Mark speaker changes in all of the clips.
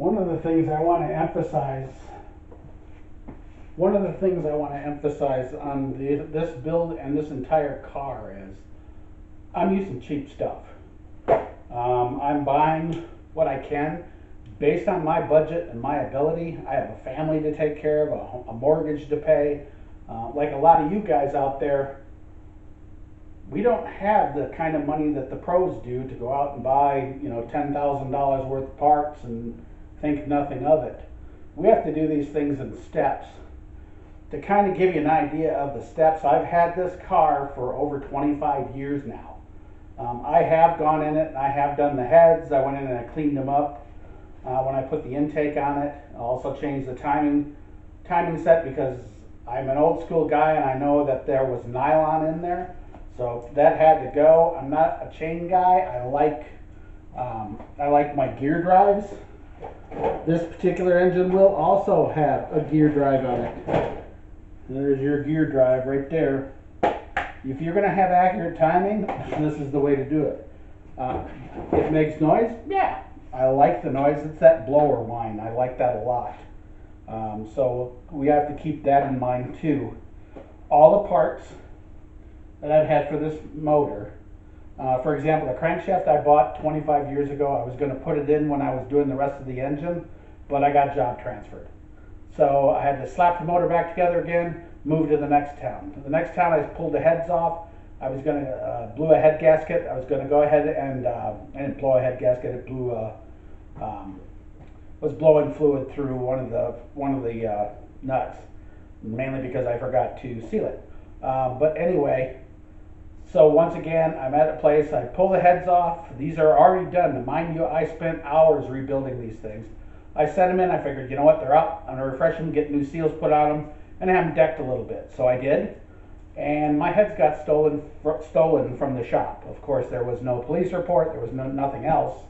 Speaker 1: One of the things I want to emphasize, one of the things I want to emphasize on this build and this entire car is I'm using cheap stuff. I'm buying what I can based on my budget and my ability. I have a family to take care of, a mortgage to pay. Like a lot of you guys out there, we don't have the kind of money that the pros do to go out and buy, $10,000 worth of parts and think nothing of it. We have to do these things in steps. To kind of give you an idea of the steps, I've had this car for over 25 years now. I have gone in it and I have done the heads. I went in and I cleaned them up when I put the intake on it. I also changed the timing set because I'm an old school guy and I know that there was nylon in there. So that had to go. I'm not a chain guy. I like my gear drives. This particular engine will also have a gear drive on it. There's your gear drive right there. If you're going to have accurate timing, this is the way to do it. It makes noise? Yeah. I like the noise. It's that blower whine. I like that a lot. So we have to keep that in mind too. All the parts that I've had for this motor, for example, the crankshaft I bought 25 years ago, I was going to put it in when I was doing the rest of the engine, but I got job transferred. So I had to slap the motor back together again, move to the next town. The next town I pulled the heads off. I was going to blew a head gasket. I was going to go ahead and I didn't blow a head gasket. It blew was blowing fluid through one of the nuts, mainly because I forgot to seal it. But anyway, so once again, I'm at a place. I pull the heads off. These are already done. Mind you, I spent hours rebuilding these things. I set them in. I figured, you know what, they're up. I'm gonna refresh them, get new seals put on them, and have them decked a little bit. So I did, and my heads got stolen from the shop. Of course, there was no police report. There was nothing else.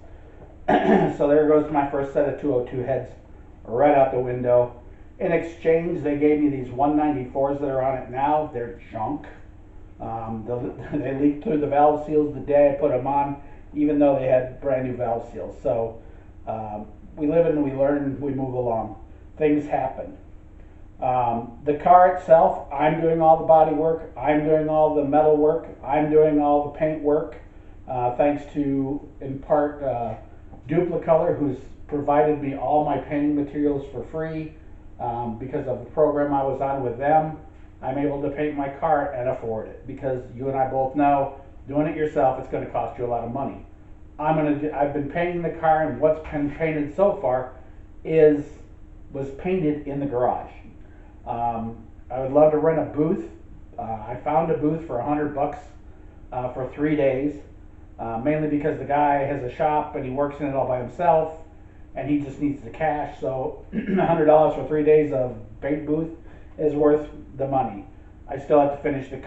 Speaker 1: So there goes my first set of 202 heads right out the window. In exchange, they gave me these 194s that are on it now. They're junk. They leaked through the valve seals the day I put them on, even though they had brand new valve seals. So we live and we learn, we move along. Things happen. The car itself, I'm doing all the body work, I'm doing all the metal work, I'm doing all the paint work, thanks to, in part, Duplicolor, who's provided me all my painting materials for free. Because of the program I was on with them, I'm able to paint my car and afford it, because you and I both know doing it yourself, it's going to cost you a lot of money. I've been painting the car, and what's been painted so far was painted in the garage. I would love to rent a booth. I found a booth for $100 for 3 days, mainly because the guy has a shop and he works in it all by himself, and he just needs the cash. So $100 for 3 days of paint booth is worth the money. I still have to finish the